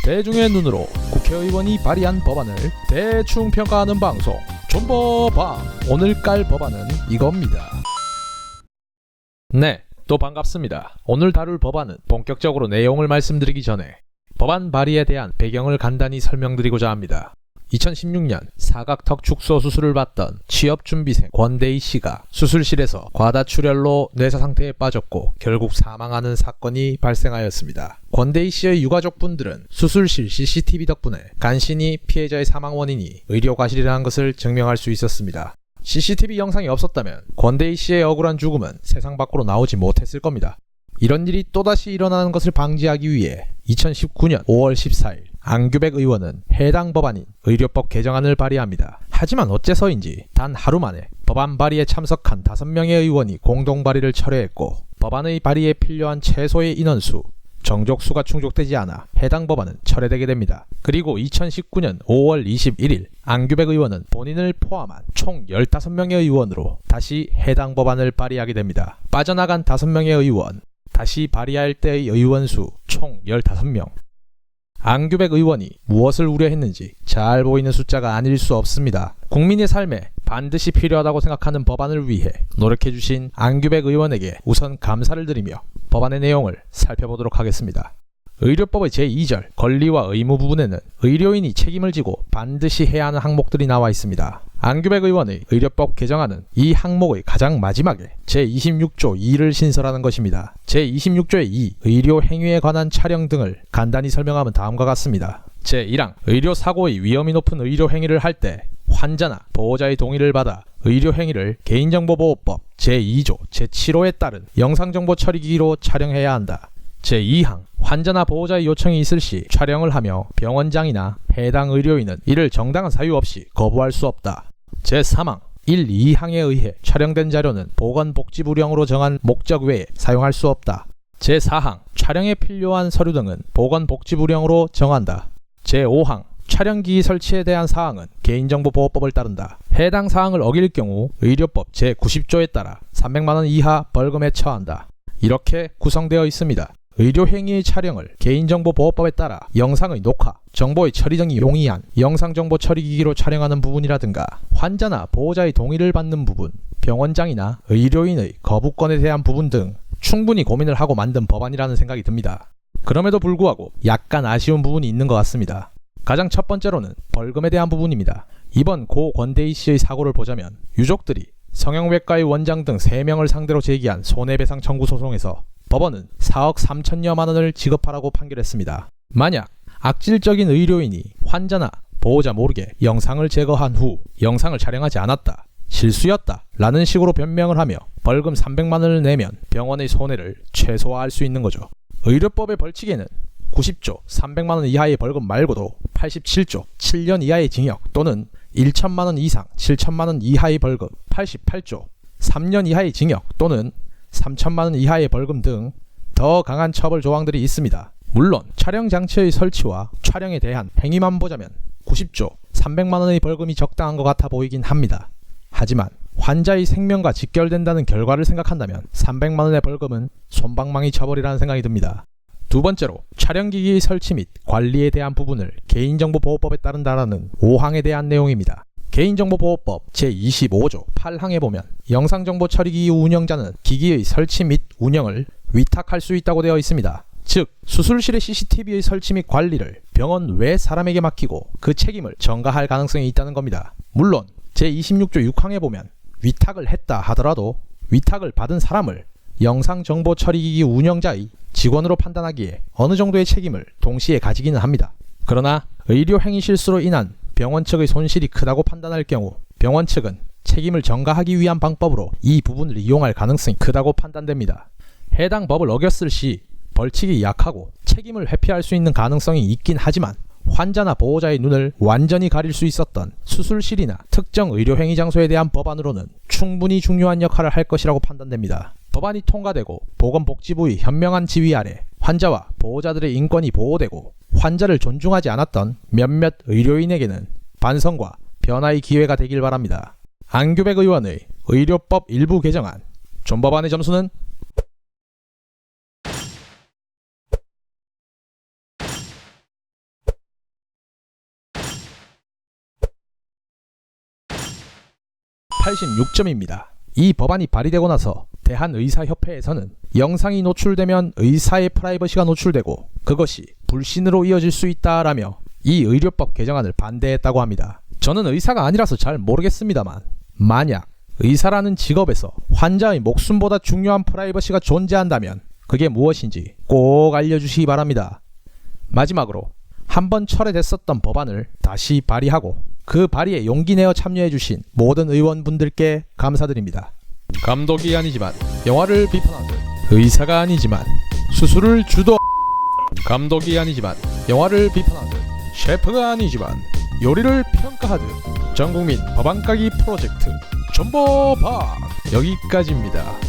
대중의 눈으로 국회의원이 발의한 법안을 대충 평가하는 방송 존버방. 오늘 깔 법안은 이겁니다. 네, 또 반갑습니다. 오늘 다룰 법안은 본격적으로 내용을 말씀드리기 전에 법안 발의에 대한 배경을 간단히 설명드리고자 합니다. 2016년 사각턱 축소 수술을 받던 취업준비생 권대희 씨가 수술실에서 과다출혈로 뇌사 상태에 빠졌고 결국 사망하는 사건이 발생하였습니다. 권대희 씨의 유가족분들은 수술실 CCTV 덕분에 간신히 피해자의 사망 원인이 의료과실이라는 것을 증명할 수 있었습니다. CCTV 영상이 없었다면 권대희 씨의 억울한 죽음은 세상 밖으로 나오지 못했을 겁니다. 이런 일이 또다시 일어나는 것을 방지하기 위해 2019년 5월 14일 안규백 의원은 해당 법안인 의료법 개정안을 발의합니다. 하지만 어째서인지 단 하루 만에 법안 발의에 참석한 5명의 의원이 공동 발의를 철회했고 법안의 발의에 필요한 최소의 인원수, 정족수가 충족되지 않아 해당 법안은 철회되게 됩니다. 그리고 2019년 5월 21일 안규백 의원은 본인을 포함한 총 15명의 의원으로 다시 해당 법안을 발의하게 됩니다. 빠져나간 5명의 의원, 다시 발의할 때의 의원수 총 15명. 안규백 의원이 무엇을 우려했는지 잘 보이는 숫자가 아닐 수 없습니다. 국민의 삶에 반드시 필요하다고 생각하는 법안을 위해 노력해주신 안규백 의원에게 우선 감사를 드리며 법안의 내용을 살펴보도록 하겠습니다. 의료법의 제2절 권리와 의무 부분에는 의료인이 책임을 지고 반드시 해야 하는 항목들이 나와 있습니다. 안규백 의원의 의료법 개정안은 이 항목의 가장 마지막에 제26조 2를 신설하는 것입니다. 제26조의 2 의료 행위에 관한 촬영 등을 간단히 설명하면 다음과 같습니다. 제1항 의료사고의 위험이 높은 의료 행위를 할 때 환자나 보호자의 동의를 받아 의료 행위를 개인정보보호법 제2조 제7호에 따른 영상정보 처리기기로 촬영해야 한다. 제2항 환자나 보호자의 요청이 있을 시 촬영을 하며 병원장이나 해당 의료인은 이를 정당한 사유 없이 거부할 수 없다. 제3항 1, 2항에 의해 촬영된 자료는 보건복지부령으로 정한 목적 외에 사용할 수 없다. 제4항 촬영에 필요한 서류 등은 보건복지부령으로 정한다. 제5항 촬영기기 설치에 대한 사항은 개인정보보호법을 따른다. 해당 사항을 어길 경우 의료법 제90조에 따라 300만원 이하 벌금에 처한다. 이렇게 구성되어 있습니다. 의료행위의 촬영을 개인정보보호법에 따라 영상의 녹화, 정보의 처리 등이 용이한 영상정보 처리기기로 촬영하는 부분이라든가 환자나 보호자의 동의를 받는 부분, 병원장이나 의료인의 거부권에 대한 부분 등 충분히 고민을 하고 만든 법안이라는 생각이 듭니다. 그럼에도 불구하고 약간 아쉬운 부분이 있는 것 같습니다. 가장 첫 번째로는 벌금에 대한 부분입니다. 이번 고 권대희 씨의 사고를 보자면 유족들이 성형외과의 원장 등 3명을 상대로 제기한 손해배상 청구 소송에서 법원은 4억 3천여만 원을 지급하라고 판결했습니다. 만약 악질적인 의료인이 환자나 보호자 모르게 영상을 제거한 후 영상을 촬영하지 않았다, 실수였다 라는 식으로 변명을 하며 벌금 300만 원을 내면 병원의 손해를 최소화할 수 있는 거죠. 의료법의 벌칙에는 90조 300만 원 이하의 벌금 말고도 87조 7년 이하의 징역 또는 1천만 원 이상 7천만 원 이하의 벌금, 88조 3년 이하의 징역 또는 3천만 원 이하의 벌금 등 더 강한 처벌 조항들이 있습니다. 물론 촬영 장치의 설치와 촬영에 대한 행위만 보자면 90조 300만 원의 벌금이 적당한 것 같아 보이긴 합니다. 하지만 환자의 생명과 직결된다는 결과를 생각한다면 300만 원의 벌금은 솜방망이 처벌이라는 생각이 듭니다. 두 번째로 촬영기기의 설치 및 관리에 대한 부분을 개인정보보호법에 따른다라는 5항에 대한 내용입니다. 개인정보보호법 제25조 8항에 보면 영상정보 처리기기 운영자는 기기의 설치 및 운영을 위탁할 수 있다고 되어 있습니다. 즉 수술실의 CCTV의 설치 및 관리를 병원 외 사람에게 맡기고 그 책임을 전가할 가능성이 있다는 겁니다. 물론 제26조 6항에 보면 위탁을 했다 하더라도 위탁을 받은 사람을 영상정보 처리기기 운영자의 직원으로 판단하기에 어느 정도의 책임을 동시에 가지기는 합니다. 그러나 의료행위 실수로 인한 병원 측의 손실이 크다고 판단할 경우 병원 측은 책임을 전가하기 위한 방법으로 이 부분을 이용할 가능성이 크다고 판단됩니다. 해당 법을 어겼을 시 벌칙이 약하고 책임을 회피할 수 있는 가능성이 있긴 하지만 환자나 보호자의 눈을 완전히 가릴 수 있었던 수술실이나 특정 의료행위 장소에 대한 법안으로는 충분히 중요한 역할을 할 것이라고 판단됩니다. 법안이 통과되고 보건복지부의 현명한 지휘 아래 환자와 보호자들의 인권이 보호되고 환자를 존중하지 않았던 몇몇 의료인에게는 반성과 변화의 기회가 되길 바랍니다. 안규백 의원의 의료법 일부 개정안 존법안의 점수는 86점입니다. 이 법안이 발의되고 나서 대한의사협회에서는 영상이 노출되면 의사의 프라이버시가 노출되고 그것이 불신으로 이어질 수 있다라며 이 의료법 개정안을 반대했다고 합니다. 저는 의사가 아니라서 잘 모르겠습니다만 만약 의사라는 직업에서 환자의 목숨보다 중요한 프라이버시가 존재한다면 그게 무엇인지 꼭 알려주시기 바랍니다. 마지막으로 한번 철회됐었던 법안을 다시 발의하고 그 발의에 용기 내어 참여해주신 모든 의원분들께 감사드립니다. 감독이 아니지만 영화를 비판하듯 의사가 아니지만 수술을 주도 감독이 아니지만 영화를 비판하듯 셰프가 아니지만 요리를 평가하듯 전국민 법안 까기 프로젝트 존버반 여기까지입니다.